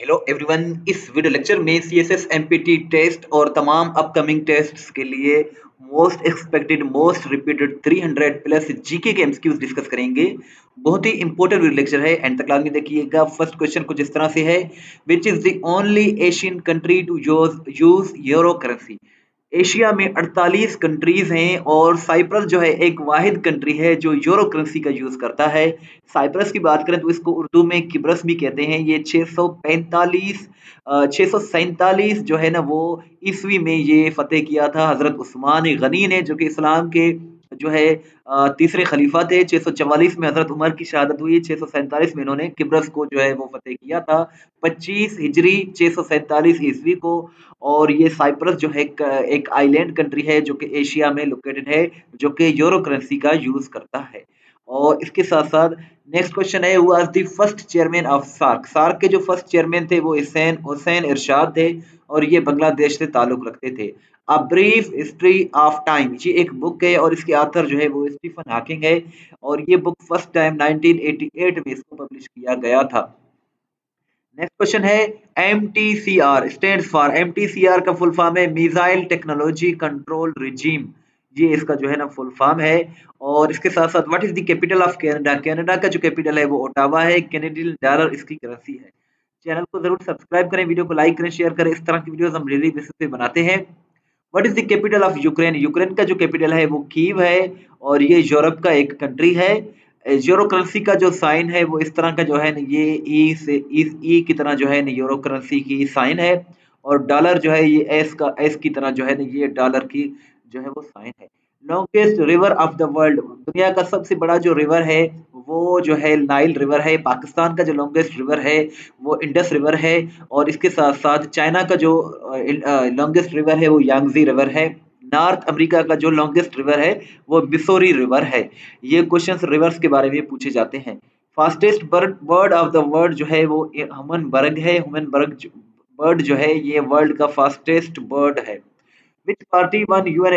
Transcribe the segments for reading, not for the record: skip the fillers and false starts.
Hello everyone. इस video lecture में CSS MPT test और तमाम अपकमिंग टेस्ट्स के लिए most expected most repeated 300 plus GK के एमसीक्यूज डिस्कस करेंगे। बहुत ही इंपॉर्टेंट वीडियो लेक्चर है, एंड तक क्लास में देखिएगा। फर्स्ट क्वेश्चन कुछ इस तरह से है, which is the only Asian country to use euro currency. Asia में 48 कंट्रीज हैं और साइप्रस जो है एक वाहिद कंट्री है जो यूरो करेंसी का यूज करता है। साइप्रस की बात करें तो इसको उर्दू में किब्रस भी कहते हैं। ये 647 जो है ना वो ईस्वी में ये फतेह किया था हजरत उस्मान गनी ने, जो कि इस्लाम के जो है तीसरे खलीफा थे। 644 में हजरत उमर की शहादत हुई, 647 में इन्होंने किब्रस को जो है वो फतेह किया था, 25 हिजरी 647 ईस्वी को। और ये साइप्रस जो है एक आइलैंड कंट्री है जो कि एशिया में लोकेटेड है, जो कि यूरो करेंसी का यूज करता है। और इसके साथ साथ नेक्स्ट क्वेश्चन है, who was the first chairman of SAARC. SAARC के जो फर्स्ट चेयरमैन थे वो हुसैन इरशाद थे और ये बांग्लादेश से ताल्लुक रखते थे। A brief history of time, ये एक बुक है और इसके ऑथर जो है वो स्टीफन हॉकिंग है, और ये बुक फर्स्ट टाइम 1988 में इसको पब्लिश किया गया था। नेक्स्ट क्वेश्चन है, MTCR स्टैंड्स फॉर, MTCR का फुल फॉर्म है मिसाइल टेक्नोलॉजी कंट्रोल रिजीम। ये इसका जो है ना फुल फॉर्म है। और इसके साथ साथ what is the capital of Canada. Canada का जो कैपिटल है वो ओटावा है। कैनेडियन डॉलर इसकी करेंसी है। चैनल को जरूर सब्सक्राइब करें, वीडियो को लाइक करें, शेयर करें। इस तरह की वीडियोस हम डेली बेसिस पे बनाते हैं। What is the capital of Ukraine. Ukraine का जो कैपिटल है वो कीव है और ये यूरोप का एक कंट्री है। यूरो करेंसी का जो साइन है वो इस तरह का जो है ना, ये ई की तरह जो है ना यूरो करेंसी की साइन है। और डॉलर जो है ये एस की तरह जो है ना, ये डॉलर की जो है वो साइन है। Longest river of the world, दुनिया का सबसे बड़ा जो रिवर है वो जो है नाइल रिवर है। पाकिस्तान का जो लॉन्गेस्ट रिवर है वो इंडस रिवर है। और इसके साथ साथ चाइना का जो लॉन्गेस्ट रिवर है वो यांगजी रिवर है। नॉर्थ अमेरिका का जो लॉन्गेस्ट रिवर है वो मिसोरी रिवर है। ये क्वेश्चंस रिवर्स के बारे में पूछे जाते हैं। Fastest bird of the world जो है वो ह्यूमन बर्ग है। ह्यूमन बर्ग बर्ड जो है ये वर्ल्ड का फास्टेस्ट बर्ड है। Which party won UN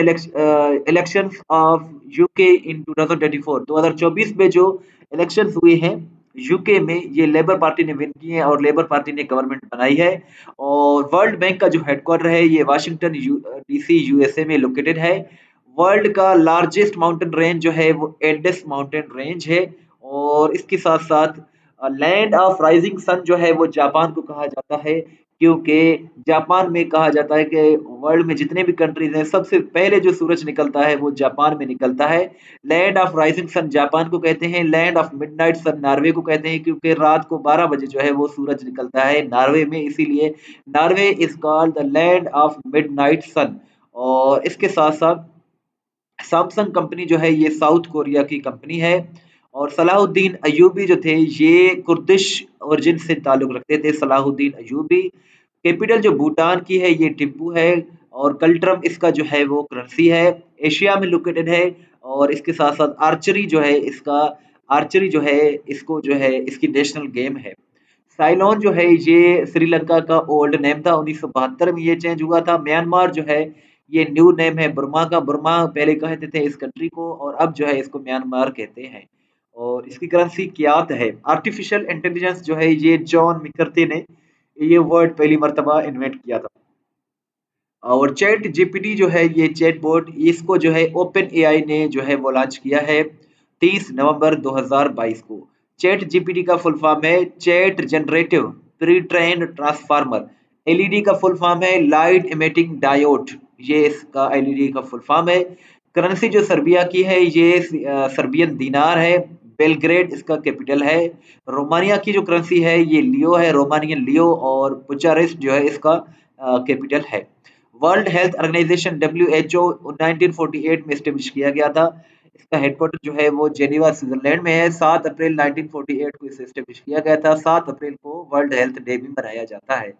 elections of UK in 2024? 2024 में जो इलेक्शंस हुए हैं यूके में, ये लेबर पार्टी ने विन किए हैं और लेबर पार्टी ने गवर्नमेंट बनाई है। और वर्ल्ड बैंक का जो हेडक्वार्टर है ये वाशिंगटन डीसी यूएसए में लोकेटेड है। वर्ल्ड का लार्जेस्ट माउंटेन रेंज जो है वो एंडेस माउंटेन रेंज है। और इसके साथ साथ लैंड ऑफ राइजिंग सन जो है वो जापान को कहा जाता है, क्योंकि जापान में कहा जाता है कि वर्ल्ड में जितने भी कंट्रीज हैं सबसे पहले जो सूरज निकलता है वो जापान में निकलता है। Land of rising sun Japan को कहते हैं। Land of midnight sun Norway को कहते हैं, क्योंकि रात को 12 बजे जो है वो सूरज निकलता है नॉर्वे में, इसीलिए Norway is called the land of midnight sun. और इसके साथ साथ सैमसंग कंपनी जो है ये साउथ कोरिया की कंपनी है। और सलाहुद्दीन अयूबी जो थे ये कुर्दिश ओरिजिन से ताल्लुक रखते थे। सलाहुद्दीन अयूबी। कैपिटल जो भूटान की है ये टिम्पू है। और कल्ट्रम इसका जो है वो करेंसी है। एशिया में लोकेटेड है। और इसके साथ साथ आर्चरी जो है इसका, आर्चरी जो है इसको जो है इसकी नेशनल गेम है। साइलोन जो है ये श्रीलंका का ओल्ड नेम था, 1972 में ये चेंज हुआ था। म्यांमार जो है ये न्यू नेम है बर्मा का। बर्मा पहले कहते थे इस कंट्री को और अब जो है इसको म्यांमार कहते हैं। और इसकी करेंसी क्यात है। आर्टिफिशियल इंटेलिजेंस जो है ये जॉन मिकर्ती ने ये वर्ड पहली मर्तबा इन्वेंट किया था। और चैट जीपीटी जो है ये चैट बोर्ड, इसको जो है ओपन एआई ने जो है वो लॉन्च किया है 30 नवंबर 2022 को। चैट जीपीटी का फुल फॉर्म है chat generative pre trained transformer. LED का फुल फॉर्म है लाइट इमिटिंग डायोड, ये इसका एलईडी का फुल फॉर्म है। करेंसी जो सर्बिया की है ये सर्बियन दिनार है। बेलग्रेड इसका कैपिटल है। रोमानिया की जो करेंसी है ये लियो है, रोमानियन लियो। और बुचारेस्ट जो है इसका कैपिटल है। वर्ल्ड हेल्थ ऑर्गेनाइजेशन WHO 1948 में स्टेब्लिश किया गया था। इसका हेडक्वार्टर जो है वो जेनीवा स्विट्जरलैंड में है। 7 अप्रैल 1948 को इसे स्टेब्लिश किया गया था। 7 अप्रैल को वर्ल्ड हेल्थ डे भी मनाया जाता है।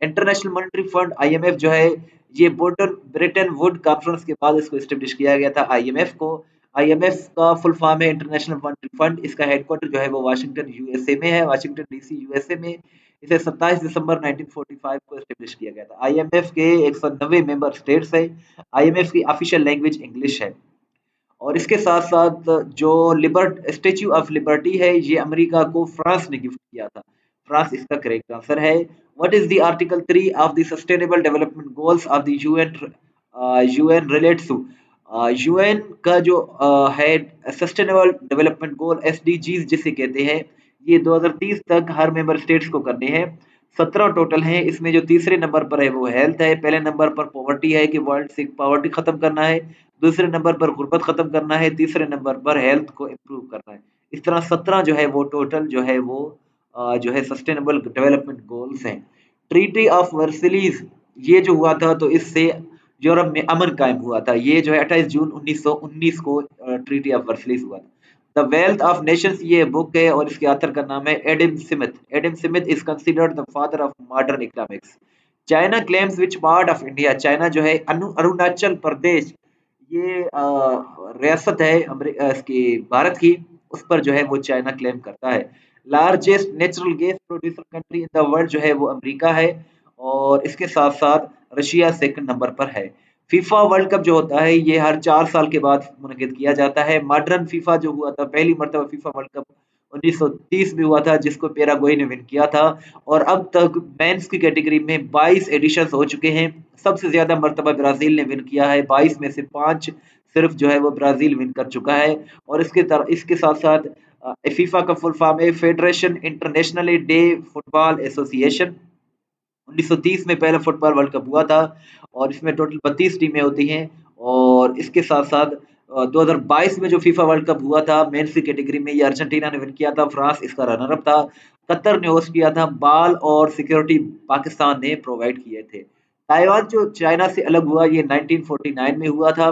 इंटरनेशनल मॉनेटरी फंड IMF जो है ये ब्रिटेन वुड कॉन्फ्रेंस के बाद इसको स्टेब्लिश किया गया था IMF को। IMF का फुल फॉर्म है इंटरनेशनल मॉनेटरी फंड। इसका हेडक्वार्टर जो है वो वाशिंगटन यूएसए में है, वाशिंगटन डीसी यूएसए में। इसे 27 दिसंबर 1945 को स्टेब्लिश किया गया था। आईएमएफ के 190 मेंबर स्टेट्स है। आईएमएफ की ऑफिशियल लैंग्वेज इंग्लिश है। और इसके साथ साथ जो स्टेच्यू ऑफ लिबर्टी है ये अमेरिका को फ्रांस ने गिफ्ट किया था। फ्रांस इसका करेक्ट आंसर है। What is the Article 3 of the Sustainable Development Goals of the UN relates to? UN का जो है सस्टेनेबल डेवलपमेंट गोल SDGs जिसे कहते हैं, ये 2030 तक हर मेंबर स्टेट्स को करने हैं। 17 टोटल हैं। इसमें जो तीसरे नंबर पर है वो हेल्थ है, पहले नंबर पर पॉवर्टी है कि वर्ल्ड से पॉवर्टी खत्म करना है, दूसरे नंबर पर गुर्बत खत्म करना है, तीसरे नंबर पर हेल्थ को इम्प्रूव करना है। इस तरह 17 जो है वो टोटल जो है वो जो है सस्टेनेबल डेवलपमेंट गोल्स हैं। ट्रीटी ऑफ वर्सिलीज ये जो हुआ था तो इससे यूरोप में अमन कायम हुआ था। ये जो है 28 जून 1919 को ट्रीटी ऑफ वर्सिलीज हुआ था। द वेल्थ ऑफ नेशंस ये बुक है और इसके ऑथर का नाम है Adam Smith. Adam Smith is considered the father of modern economics. China claims which part of India? China जो है अरुणाचल प्रदेश ये रियासत है इसकी भारत की, उस पर जो है वो चाइना क्लेम करता है। Largest natural gas producer country in the world जो है वो अमेरिका है और इसके साथ साथ रशिया सेकंड नंबर पर है। फीफा वर्ल्ड कप जो होता है ये हर 4 साल के बाद मुनक़िद किया जाता है। मॉडर्न फीफा जो हुआ था पहली मर्तबा फीफा वर्ल्ड कप 1930 में हुआ था जिसको पैराग्वे ने विन किया था और अब तक मेंस की कैटेगरी में 22 एडिशंस हो चुके हैं। सबसे ज्यादा मर्तबा ब्राजील ने विन किया है, 22 में से 5 सिर्फ जो है वो ब्राजील विन कर चुका है। और इसके साथ साथ फीफा का फुल फॉर्म है federation international day football association. 1930 में पहला फुटबॉल वर्ल्ड कप हुआ था और इसमें टोटल 32 टीमें होती हैं। और इसके साथ साथ 2022 में जो फीफा वर्ल्ड कप हुआ था मेंस की कैटेगरी में ये अर्जेंटीना ने विन किया था, फ्रांस इसका रनर अप था, कतर ने होस्ट किया था, बाल और सिक्योरिटी पाकिस्तान ने प्रोवाइड किए थे। ताइवान जो चाइना से अलग हुआ ये 1949 में हुआ था।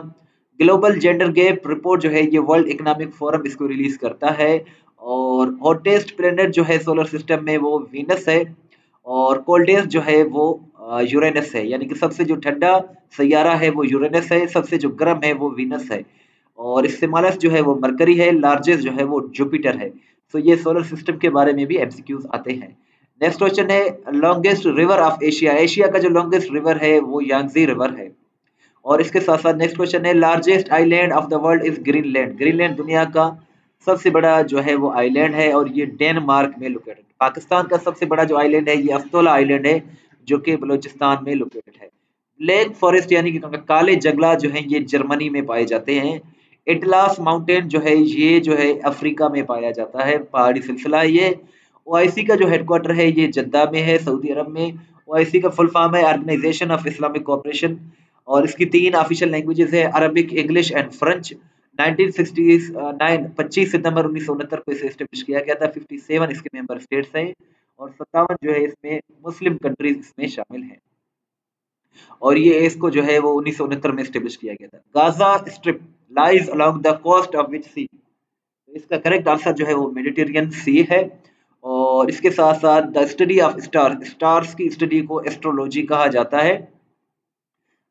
ग्लोबल जेंडर गैप रिपोर्ट जो है ये वर्ल्ड इकोनॉमिक फोरम इसको रिलीज करता है। और हॉटेस्ट प्लेनेट जो है सोलर सिस्टम में वो वीनस है और कोल्डेस्ट जो है वो यूरेनस है, यानी कि सबसे जो ठंडा सैयारा है वो यूरेनस है, सबसे जो गर्म है वो वीनस है। और इससे मालस जो है वो मरकरी है, लार्जेस्ट जो है वो जुपिटर है। तो ये सोलर सिस्टम के बारे में भी एमसीक्यूज आते हैं। नेक्स्ट क्वेश्चन है longest river of Asia. Asia का जो लॉन्गेस्ट रिवर है वो यांगजी रिवर है। और इसके साथ साथ नेक्स्ट क्वेश्चन है largest island of the world is Greenland. Greenland दुनिया का सबसे बड़ा जो है वो आइलैंड है और ये डेनमार्क में लोकेटेड। पाकिस्तान का सबसे बड़ा जो आइलैंड है ये अफ्तोला आइलैंड है जो कि बलूचिस्तान में लोकेटेड है। ब्लैक फॉरेस्ट यानी कि काले जंगलात जो हैं ये जर्मनी में पाए जाते हैं। एटलास माउंटेन जो है ये जो है अफ्रीका में पाया जाता है, पहाड़ी सिलसिला है ये। ओआईसी का जो हेडक्वार्टर है ये जद्दा में है, सऊदी अरब में। ओआईसी का फुल फॉर्म है ऑर्गेनाइजेशन ऑफ इस्लामिक कोऑपरेशन और इसकी 3 ऑफिशियल लैंग्वेजेस है अरबिक, इंग्लिश एंड फ्रेंच। 1969 25 सितंबर 1969 को इसे एस्टेब्लिश किया गया था। 57 इसके मेंबर स्टेट्स हैं और 57 जो है इसमें मुस्लिम कंट्रीज इसमें शामिल हैं। और ये इसको जो है वो 1969 में एस्टेब्लिश किया गया था। Gaza strip lies along the coast of which sea? तो इसका करेक्ट आंसर जो है वो मेडिटेरियन सी है। और इसके साथ साथ the study of stars, stars की स्टडी को एस्ट्रोलॉजी कहा जाता है।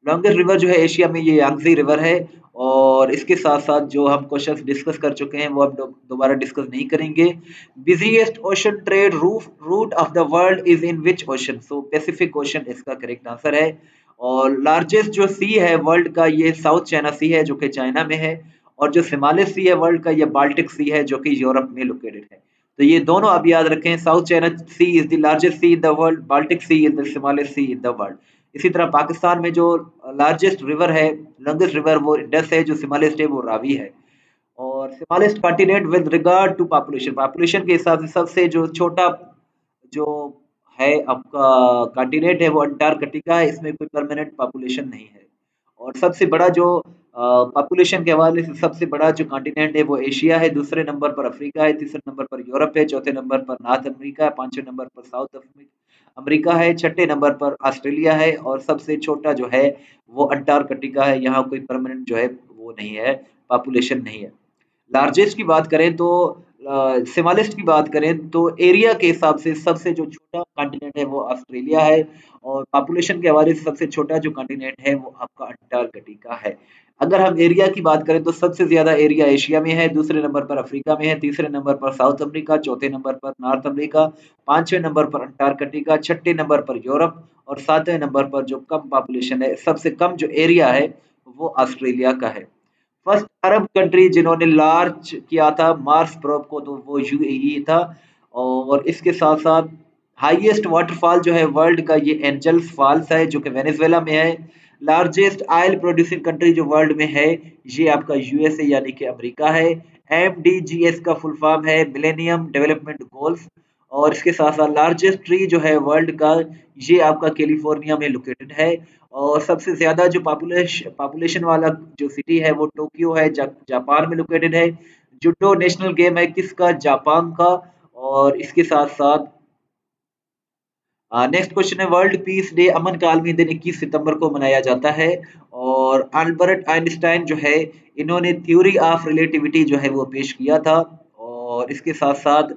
लॉन्गेस्ट रिवर जो है एशिया में ये यांगजी रिवर है। और इसके साथ साथ जो हम क्वेश्चंस डिस्कस कर चुके हैं वो अब दोबारा डिस्कस नहीं करेंगे। Busiest ocean trade route of the world is in which ocean? So Pacific ocean इसका करेक्ट आंसर है। और लार्जेस्ट जो सी है वर्ल्ड का ये साउथ चाइना सी है जो कि चाइना में है। और जो स्मॉलेस्ट सी है वर्ल्ड का ये बाल्टिक सी है जो कि यूरोप में लोकेटेड है। तो ये दोनों आप याद रखें, South China Sea is the largest sea in the world, Baltic Sea is the smallest sea in the world. इसी तरह पाकिस्तान में जो लार्जेस्ट रिवर है, लॉन्गेस्ट रिवर वो इंडस है, जो स्मॉलेस्ट है वो रावी है। और smallest continent with regard to population, population के हिसाब से सबसे जो छोटा जो है आपका कॉन्टिनेंट है वो अंटार्कटिका है, इसमें कोई परमानेंट पॉपुलेशन नहीं है। और सबसे बड़ा जो पॉपुलेशन के हवाले से सबसे बड़ा जो कॉन्टिनेंट है वो एशिया है, दूसरे नंबर पर अफ्रीका है, तीसरे नंबर पर यूरोप है, चौथे नंबर पर नॉर्थ अमेरिका है, पांचवें नंबर पर साउथ अमेरिका है, छठे नंबर पर ऑस्ट्रेलिया है और सबसे छोटा जो है वो अंटार्कटिका है। यहाँ कोई परमानेंट जो है वो नहीं है, पॉपुलेशन नहीं है। लार्जेस्ट की बात करें तो स्मॉलेस्ट की बात करें तो एरिया के हिसाब से सबसे जो छोटा कॉन्टिनेंट है वो ऑस्ट्रेलिया है। और पॉपुलेशन के हवाले से सबसे छोटा जो कॉन्टिनेंट है वो आपका अंटार्कटिका है। अगर हम एरिया की बात करें तो सबसे ज्यादा एरिया एशिया में है, दूसरे नंबर पर अफ्रीका में है, तीसरे नंबर पर साउथ अफ्रीका, चौथे नंबर पर नॉर्थ अमेरिका, पांचवें नंबर पर अंटार्कटिका, छठे नंबर पर यूरोप और सातवें नंबर पर जो कम पॉपुलेशन है, सबसे कम जो एरिया है वो ऑस्ट्रेलिया का है। फर्स्ट अरब कंट्री जिन्होंने लॉन्च किया था मार्स प्रोब को तो वो यूएई था। और इसके साथ साथ हाईएस्ट वाटरफॉल जो है वर्ल्ड का ये एंजल्स फॉल्स है जो कि वेनेजुएला में है। लार्जेस्ट ऑयल प्रोड्यूसिंग कंट्री जो वर्ल्ड में है ये आपका यूएसए यानी कि अमेरिका है। एमडीजीएस का फुल फॉर्म है मिलेनियम डेवलपमेंट गोल्स। और इसके साथ साथ लार्जेस्ट ट्री जो है वर्ल्ड का ये आपका कैलिफोर्निया में लोकेटेड है। और सबसे ज्यादा जो पॉपुलेशन वाला जो सिटी है वो टोक्यो है, जापान में लोकेटेड है। जुडो नेशनल गेम है किसका, जापान का। और इसके साथ साथ नेक्स्ट क्वेश्चन है वर्ल्ड पीस डे अमन का आलमी दिन 21 सितंबर को मनाया जाता है। और अल्बर्ट आइंस्टाइन जो है इन्होंने थ्योरी ऑफ रिलेटिविटी जो है वो पेश किया था। और इसके साथ साथ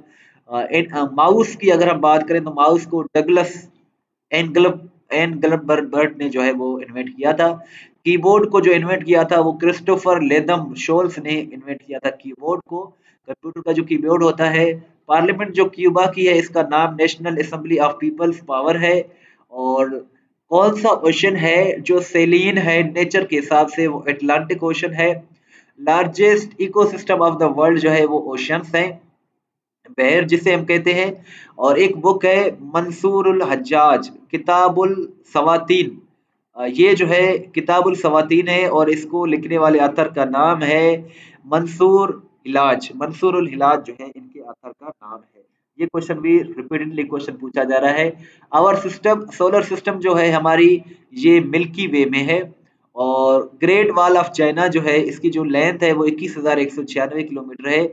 माउस की अगर हम बात करें तो माउस को डगलस एनगलब एनगलबर्ट ने जो है वो इन्वेंट किया था। कीबोर्ड को जो इन्वेंट किया था वो क्रिस्टोफर लेदम शोल्स ने इन्वेंट किया था कीबोर्ड को। कंप्यूटर का जो कीबोर्ड होता है। पार्लियामेंट जो क्यूबा की है इसका नाम national assembly of peoples power है। और कौन सा ओशन है जो सेलिन है नेचर के हिसाब से, वो अटलांटिक ओशन है। Largest ecosystem of the world जो है वो ओशंस है, बहर जिसे हम कहते हैं। और एक बुक है मंसूरुल हज्जाज किताबुल सवातीन। ये जो है किताबुल सवातीन है और इसको लिखने वाले अतर का नाम है मंसूरुल हिलाज जो है इनके अतर का नाम है। ये क्वेश्चन भी रिपीटेडली क्वेश्चन पूछा जा रहा है। आवर सिस्टम सोलर सिस्टम जो है हमारी ये मिल्की वे में है। और ग्रेट वॉल ऑफ चाइना जो है इसकी जो लेंथ है वो 21,196 किलोमीटर है।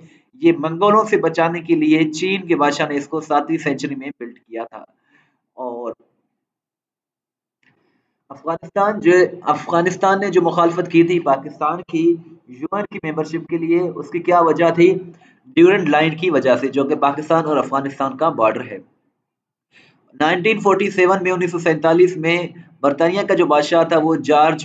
ये मंगोलों से बचाने के लिए चीन के बादशाह ने इसको 7वीं सेंचुरी में बिल्ड किया था। और अफगानिस्तान ने जो मुखालफत की थी पाकिस्तान की यूएन की मेंबरशिप के लिए, उसकी क्या वजह थी? ड्यूरेंट लाइन की वजह से, जो कि पाकिस्तान और अफगानिस्तान का बॉर्डर है। 1947 में 1947 में बर्तानिया का जो बादशाह था वो जॉर्ज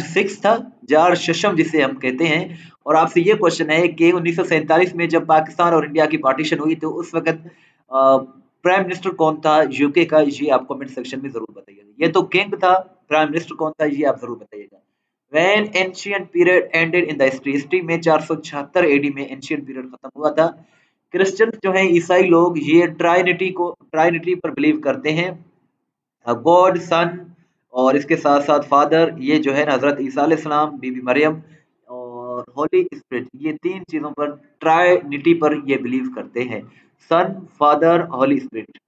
सिक्स था, जॉर्ज शशम जिसे हम कहते हैं। और आपसे ये क्वेश्चन है कि 1947 में जब पाकिस्तान और इंडिया की पार्टीशन हुई तो उस वक्त प्राइम मिनिस्टर कौन था यूके का, ये आप कमेंट सेक्शन में जरूर बताइएगा। ये तो किंग था, प्राइम मिनिस्टर कौन था ये आप जरूर बताइएगा। When ancient period ended in the history में 476 एडी में एंशियंट पीरियड खत्म हुआ था। क्रिश्चियन जो है ईसाई लोग ये ट्राइनिटी पर बिलीव करते हैं, गॉड सन और इसके साथ साथ फादर, ये जो है ना हजरत ईसा अलैहिस्सलाम, बीबी मरियम और होली स्पिरिट, ये तीन चीजों पर ट्राइनिटी पर ये बिलीव करते हैं, son father holy spirit.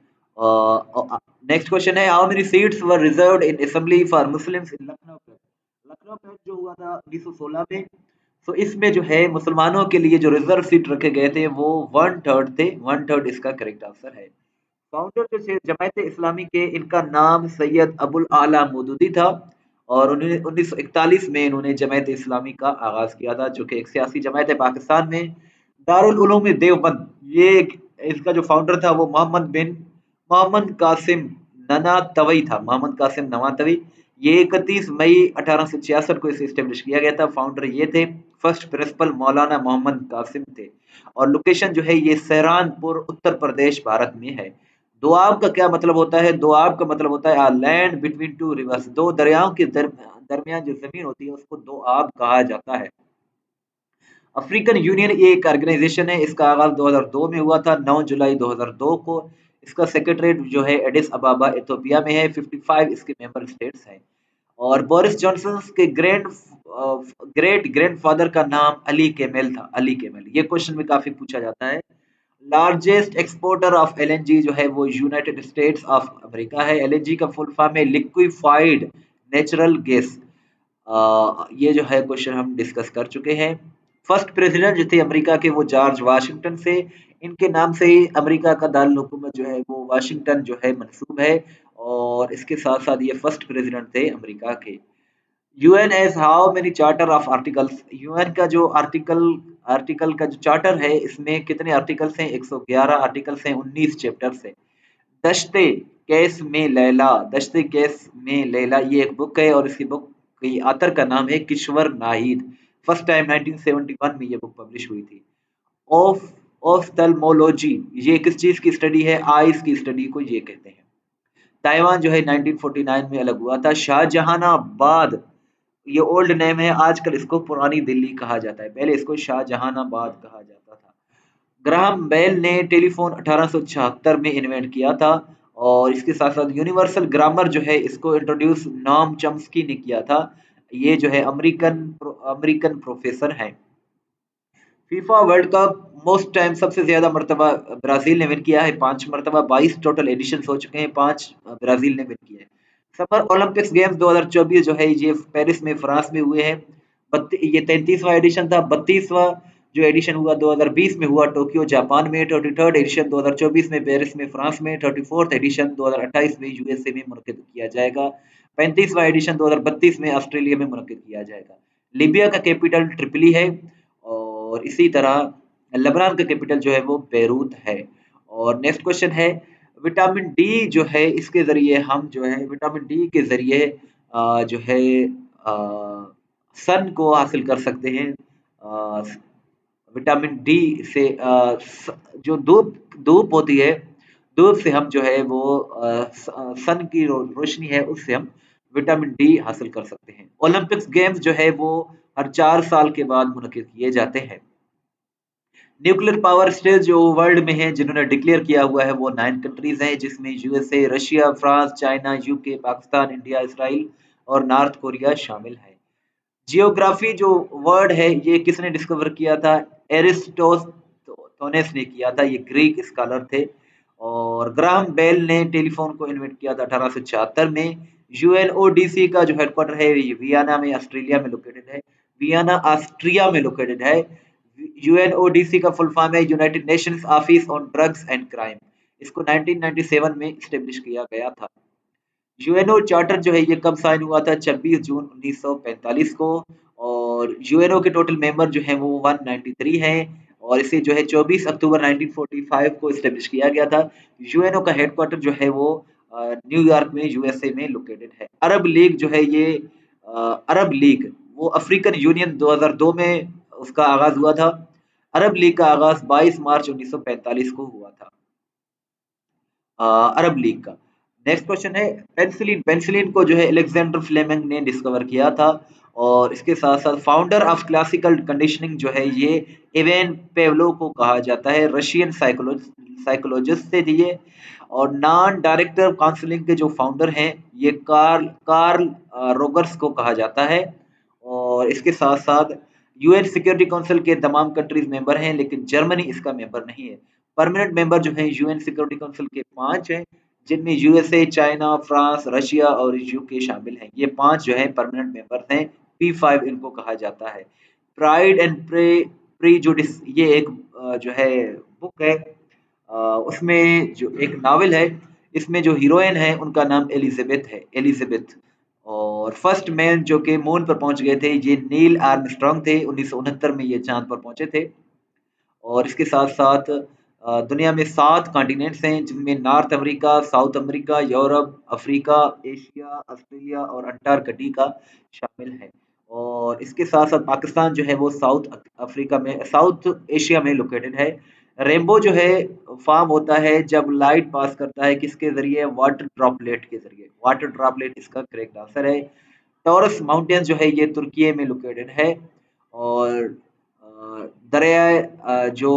Next question है how many seats were reserved in assembly for Muslims in Lucknow press. Lucknow press जो हुआ था 1916 में, तो इसमें जो है मुसलमानों के लिए जो रिजर्व सीट रखे गए थे वो 1/3 थे, 1/3 इसका करेक्ट आंसर है। फाउंडर जो थे जमायत इस्लामी के, इनका नाम सैयद अबुल आला मौदूदी था। और 1941 में इन्होंने जमायत इस्लामी का आगाज किया था जो कि एक सियासी जमायत है पाकिस्तान में। दारुल उलूम देवबंद, ये इसका जो फाउंडर था वो मोहम्मद कासिम ननातवी था, मोहम्मद कासिम नवातवी। ये 31 मई 1866 को इसे स्टेब्लिश किया गया था। फाउंडर ये थे, फर्स्ट प्रिंसिपल मौलाना मोहम्मद कासिम थे। और लोकेशन जो है ये सहारनपुर उत्तर प्रदेश भारत में है। दोआब का क्या मतलब होता है? दोआब का मतलब होता है लैंड बिटवीन टू रिवर्स, दो दरियाओं के दरमियान जो जमीन होती है उसको दोआब कहा जाता है। अफ्रीकन यूनियन ये एक ऑर्गेनाइजेशन है, इसका आगाज 2002 में हुआ था, 9 जुलाई 2002 को। इसका सेक्रेटरीट जो है एडिस अबाबा इथियोपिया में है। 55 इसके मेंबर स्टेट्स हैं। और बोरिस जॉनसन के ग्रेट ग्रैंडफादर का नाम अली केमेल था, अली केमेल। ये क्वेश्चन में काफी पूछा जाता है। लार्जेस्ट एक्सपोर्टर ऑफ एलएनजी जो है वो यूनाइटेड स्टेट्स ऑफ अमेरिका है। एलएनजी का फुल फॉर्म है लिक्विफाइड नेचुरल गैस। ये जो है क्वेश्चन हम डिस्कस कर चुके हैं। फर्स्ट प्रेसिडेंट जो थे अमेरिका के वो जॉर्ज वाशिंगटन से, इनके नाम से ही अमेरिका का दारुल हुकूमत जो है वो वाशिंगटन जो है मंसूब है। और इसके साथ साथ ये फर्स्ट प्रेसिडेंट थे अमेरिका के। UN as how many charter of articles, UN का जो आर्टिकल का जो चार्टर है इसमें कितने आर्टिकल्स हैं? 111 आर्टिकल्स हैं, 19 चैप्टर्स हैं। दश्ते दश्ते केस में लैला ये एक बुक है और इसकी बुक की ऑथर का नाम है किश्वर नाहिद। फर्स्ट टाइम 1971 में ये बुक पब्लिश हुई थी। ऑफ ऑफ्थल्मोलॉजी ये किस चीज की स्टडी है? आईज की स्टडी को ये कहते हैं। ताइवान जो है 1949 में अलग हुआ था। शाहजहानाबाद ये ओल्ड नेम है, आजकल इसको पुरानी दिल्ली कहा जाता है, पहले इसको शाहजहानाबाद कहा जाता था। ग्राहम बेल ने टेलीफोन 1876 में इन्वेंट किया था। और इसके साथ साथ यूनिवर्सल ग्रामर जो है इसको इंट्रोड्यूस नॉम चॉम्स्की ने किया था। ये जो है अमेरिकन प्रोफेसर हैं। FIFA World cup most time सबसे ज्यादा मर्तबा ब्राजील ने विन किया है, 5 मर्तबा। 22 टोटल एडिशन हो चुके हैं, 5 ब्राजील ने विन किए हैं। समर ओलंपिक्स गेम्स 2024 जो है ये पेरिस में फ्रांस में हुए हैं। ये 33वां एडिशन था। 32वां जो एडिशन हुआ 2020 में हुआ टोक्यो जापान में। 33rd एडिशन 2024 में पेरिस में फ्रांस में। 34th एडिशन 2028 में यूएसए में मुनक्किद किया जाएगा। 35वां एडिशन 2032 में ऑस्ट्रेलिया में मुनक्किद किया जाएगा। लीबिया का कैपिटल ट्रिपली है। और इसी तरह लेबनान का कैपिटल जो है वो बेरूत है। और नेक्स्ट क्वेश्चन है, विटामिन डी जो है इसके जरिए हम जो है विटामिन डी के जरिए जो है सन को हासिल कर सकते हैं। अ, विटामिन डी से जो धूप धूप होती है, धूप से हम जो है वो सन की रोशनी है उससे हम विटामिन डी हासिल कर सकते हैं। ओलंपिक्स गेम्स जो है वो हर 4 साल के बाद मुनक्किद किए जाते हैं। न्यूक्लियर पावर स्टेज जो वर्ल्ड में है जिन्होंने डिक्लेयर किया हुआ है वो 9 कंट्रीज हैं, जिसमें USA, Russia, France, China, UK, Pakistan, India, Israel और नॉर्थ कोरिया शामिल है। जियोग्राफी जो वर्ड है ये किसने डिस्कवर किया था? एरिस्टोथोनेस ने किया था, ये ग्रीक स्कॉलर थे। और ग्राहम बेल ने टेलीफोन को इन्वेंट किया था 1876 में। यूएनओडीसी का जो हेडक्वार्टर है ये वियना में ऑस्ट्रेलिया में लोकेटेड है। वियना ऑस्ट्रिया में लोकेटेड है। यूएनओडीसी का फुल फॉर्म है United Nations office on drugs and crime. इसको 1997 में स्टेब्लिश किया गया था। यूएनओ चार्टर जो है ये कब साइन हुआ था? 26 जून 1945 को। और यूएनओ के टोटल मेंबर जो हैं वो 193 हैं। और इसे जो है 24 अक्टूबर 1945 को स्टेब्लिश किया गया था। यूएनओ का हेडक्वार्टर जो है वो न्यूयॉर्क में यूएसए में लोकेटेड है। अरब लीग जो है ये अरब लीग वो अफ्रीकन यूनियन 2002 में उसका आगाज हुआ था। अरब लीग का आगाज 22 मार्च 1945 को हुआ था, अरब लीग का। नेक्स्ट क्वेश्चन है, पेनिसिलिन पेनिसिलिन को जो है अलेक्जेंडर फ्लेमिंग ने डिस्कवर किया था। और इसके साथ साथ फाउंडर ऑफ क्लासिकल कंडीशनिंग जो है ये इवेन पेवलो को कहा जाता है, रशियन साइकोलॉजिस्ट थे ये। और नॉन डायरेक्टर काउंसलिंग के जो फाउंडर हैं ये कार्ल कार्ल रोगर्स को कहा जाता है। और इसके साथ साथ यूएन सिक्योरिटी काउंसिल के तमाम कंट्रीज मेंबर हैं, लेकिन जर्मनी इसका मेंबर नहीं है। परमानेंट मेंबर जो है यूएन सिक्योरिटी काउंसिल के 5 हैं, जिनमें यूएसए, चाइना, फ्रांस, रशिया और यूके शामिल हैं। ये 5 जो है परमानेंट मेंबर्स हैं। P5 इनको कहा जाता है। प्राइड एंड प्रेजुडिस ये एक जो है बुक है। उसमें जो एक नावल है, इसमें जो हीरोइन है उनका नाम एलिजाबेथ है, एलिजाबेथ। और फर्स्ट मैन जो कि मून पर पहुंच गए थे ये नील आर्मस्ट्रांग थे, 1969 में ये चांद पर पहुंचे थे। और इसके साथ साथ दुनिया में 7 कॉन्टिनेंट्स हैं, जिनमें north America, south America, Europe, Africa, Asia, Australia और अंटार्कटिका शामिल है। और इसके साथ साथ पाकिस्तान जो है वो साउथ एशिया में लोकेटेड है। रेनबो जो है फॉर्म होता है जब लाइट पास करता है किसके जरिए? वाटर ड्रॉपलेट के जरिए। वाटर ड्रॉपलेट इसका करेक्ट आंसर है। टॉरस माउंटेन जो है ये तुर्की में लोकेटेड है। और दरिया जो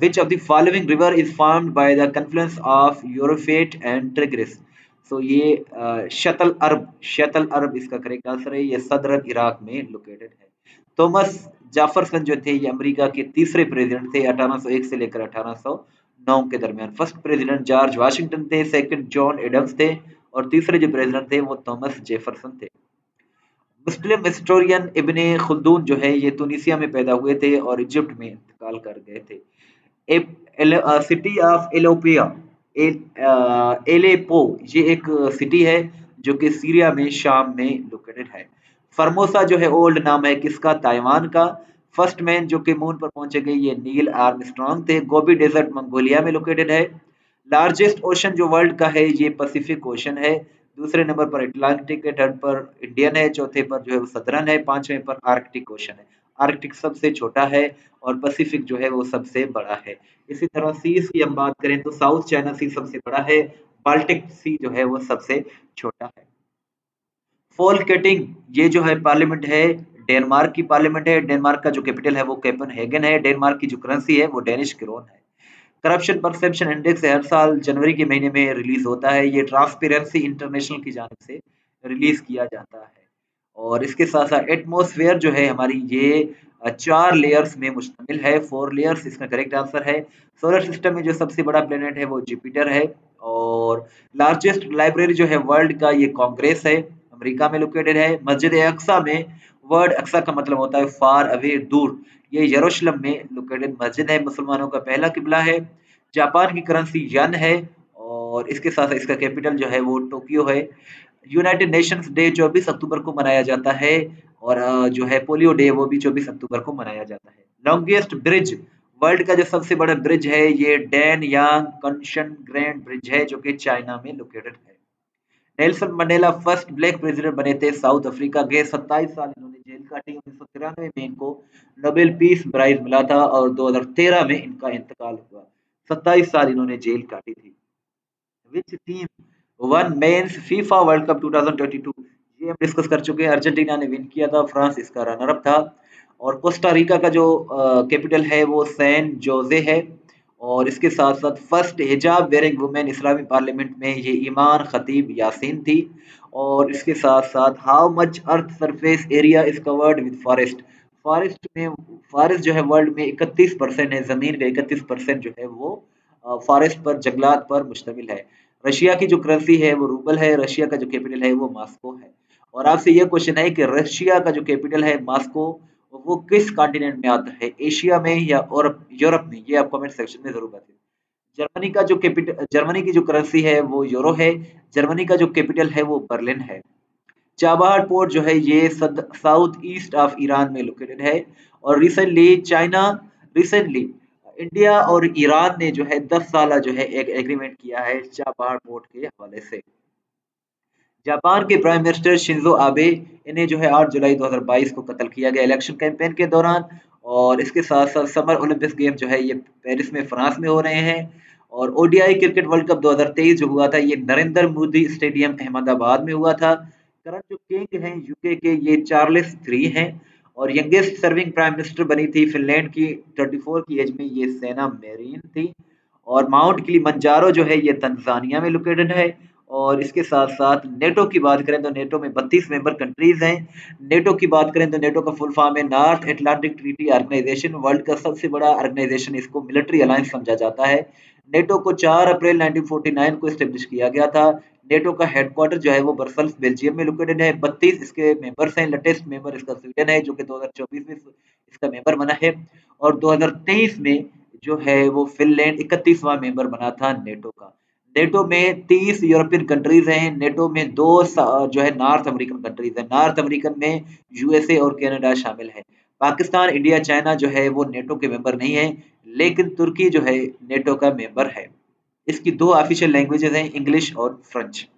which of the following river is formed by the confluence of Euphrates and Tigris? सो ये शतल अरब इसका करेक्ट आंसर है। ये सदरन इराक में लोकेटेड है। थॉमस जेफरसन जो थे ये अमेरिका के तीसरे प्रेसिडेंट थे, 1801 से लेकर 1809 के दरमियान। फर्स्ट प्रेसिडेंट जॉर्ज वाशिंगटन थे, सेकंड जॉन एडम्स थे और तीसरे जो प्रेसिडेंट थे वो थॉमस जेफरसन थे। मुस्लिम हिस्टोरियन इब्ने खुल्दून जो है ये तुनिसिया में पैदा हुए थे और इजिप्ट में इंतकाल कर गए थे। सिटी ऑफ एलोपिया एलेपो ये एक सिटी है जो कि सीरिया में शाम में लोकेटेड है। फर्मोसा जो है ओल्ड नाम है किसका? ताइवान का। फर्स्ट मैन जो कि मून पर पहुंचे गए ये नील आर्मस्ट्रांग थे। गोबी डेजर्ट मंगोलिया में लोकेटेड है। लार्जेस्ट ओशन जो वर्ल्ड का है ये पैसिफिक ओशन है। दूसरे नंबर पर अटलांटिक है, थर्ड पर इंडियन है, चौथे पर जो है वो सदरन है, पांचवें पर आर्कटिक ओशन है। आर्कटिक सबसे छोटा है और पैसिफिक जो है वो सबसे बड़ा है। इसी तरह सीज की हम बात करें तो साउथ चाइना सी सबसे बड़ा है, बाल्टिक सी जो है वो सबसे छोटा है। फॉल कटिंग ये जो है पार्लियामेंट है डेनमार्क की पार्लियामेंट है। डेनमार्क का जो कैपिटल है वो कोपेनहेगन है। डेनमार्क की जो करेंसी है वो डेनिश क्रोन है। करप्शन परसेप्शन इंडेक्स हर साल जनवरी के महीने में रिलीज होता है। ये ट्रांसपेरेंसी इंटरनेशनल की जानिब से रिलीज किया जाता है। और इसके साथ साथ एटमॉस्फेयर जो है हमारी ये 4 लेयर्स में मुश्तमिल है। 4 लेयर्स इसका करेक्ट आंसर है। सोलर सिस्टम में जो सबसे बड़ा प्लेनेट है वो जुपिटर है। और लार्जेस्ट लाइब्रेरी जो है वर्ल्ड का ये कांग्रेस है, अमेरिका में लोकेटेड है। मस्जिद अक्सा में, वर्ड अक्सा का मतलब होता है फार अवे, दूर, ये यरूशलेम में लोकेटेड मस्जिद है, मुसलमानों का पहला किबला है। जापान की करेंसी यन है। और इसके साथ इसका कैपिटल जो है वो टोक्यो है। यूनाइटेड नेशंस डे 24 अक्टूबर को मनाया जाता है। और जो है पोलियो डे वो भी 24 अक्टूबर को मनाया जाता है। लॉन्गेस्ट ब्रिज, वर्ल्ड का जो सबसे बड़ा ब्रिज है ये डैन यांग कंशन ग्रैंड ब्रिज है जो कि चाइना में लोकेटेड है। Nelson Mandela first black president बने थे साउथ अफ्रीका के। 27 साल इन्होंने जेल काटी। 1993 में इनको नोबेल पीस प्राइज मिला था और 2013 में इनका इंतकाल हुआ। 27 साल इन्होंने जेल काटी थी। Which team won men's FIFA World Cup 2022? ये हम डिस्कस कर चुके हैं। अर्जेंटीना ने विन किया था, फ्रांस इसका रनर अप था। और कोस्टा रिका का जो कैपिटल है वो सैन जोजे है। और इसके साथ साथ फर्स्ट हिजाब वेयरिंग वुमेन इस्लामी पार्लियामेंट में ये ईमान खतीब यासीन थी। और इसके साथ साथ how much earth surface area is covered with forest? Forest में, फॉरेस्ट जो है वर्ल्ड में 31% है, जमीन का 31% जो है वो फॉरेस्ट पर, जंगलात पर मुश्तमिल है। रशिया की जो करेंसी है वो रूबल है। रशिया का जो कैपिटल है वो मॉस्को है। और आपसे ये क्वेश्चन है कि रशिया का जो कैपिटल है मॉस्को वो किस कॉन्टिनेंट में आता है, एशिया में या और यूरोप में? ये आप कमेंट सेक्शन में जरूर बताइए। जर्मनी का जो कैपिटल, जर्मनी की जो करेंसी है वो यूरो है। जर्मनी का जो कैपिटल है वो बर्लिन है। चाबहार पोर्ट जो है ये साउथ ईस्ट ऑफ ईरान में लोकेटेड है। और रिसेंटली इंडिया और ईरान ने जो है 10 साल जो है एक एग्रीमेंट किया है चाबहार पोर्ट के हवाले से। जापान के प्राइम मिनिस्टर शिंजो आबे, इन्हें जो है 8 जुलाई 2022 को कत्ल किया गया इलेक्शन कैंपेन के दौरान। और इसके साथ साथ समर ओलंपिक्स गेम जो है ये पेरिस में, फ्रांस में हो रहे हैं। और ओडीआई क्रिकेट वर्ल्ड कप 2023 जो हुआ था ये नरेंद्र मोदी स्टेडियम अहमदाबाद में हुआ था। करंट जो किंग हैं यूके के ये चार्ल्स 3 हैं। और यंगेस्ट सर्विंग प्राइम मिनिस्टर बनी थी फिनलैंड की 34 की एज में ये सेना मेरीन थी। और माउंट किलिमंजारो जो है ये तंजानिया में लोकेटेड है। और इसके साथ साथ नेटो की बात करें तो नेटो में 32 मेंबर कंट्रीज हैं। नेटो की बात करें तो नेटो का फुल फॉर्म है North Atlantic Treaty Organisation, world का सबसे बड़ा ऑर्गेनाइजेशन, इसको मिलिट्री अलायंस समझा जाता है। नेटो को 4 अप्रैल 1949 को स्टेब्लिश किया गया था। नेटो का हेडक्वार्टर जो है वो ब्रसेल्स बेल्जियम में लोकेटेड है। 32 इसके मेंबर्स हैं। लेटेस्ट मेंबर इसका स्वीडन है जो कि 2024 में इसका मेंबर बना है। और 2023 में जो है वो फिनलैंड 31वां मेंबर बना था नेटो का। नेटो में 30 यूरोपियन कंट्रीज हैं। नेटो में जो है नॉर्थ अमेरिकन कंट्रीज हैं। नॉर्थ अमेरिकन में यूएसए और कनाडा शामिल है। पाकिस्तान, इंडिया, चाइना जो है वो नेटो के मेंबर नहीं है। लेकिन तुर्की जो है नेटो का मेंबर है। इसकी 2 ऑफिशियल लैंग्वेजेस हैं, इंग्लिश और French.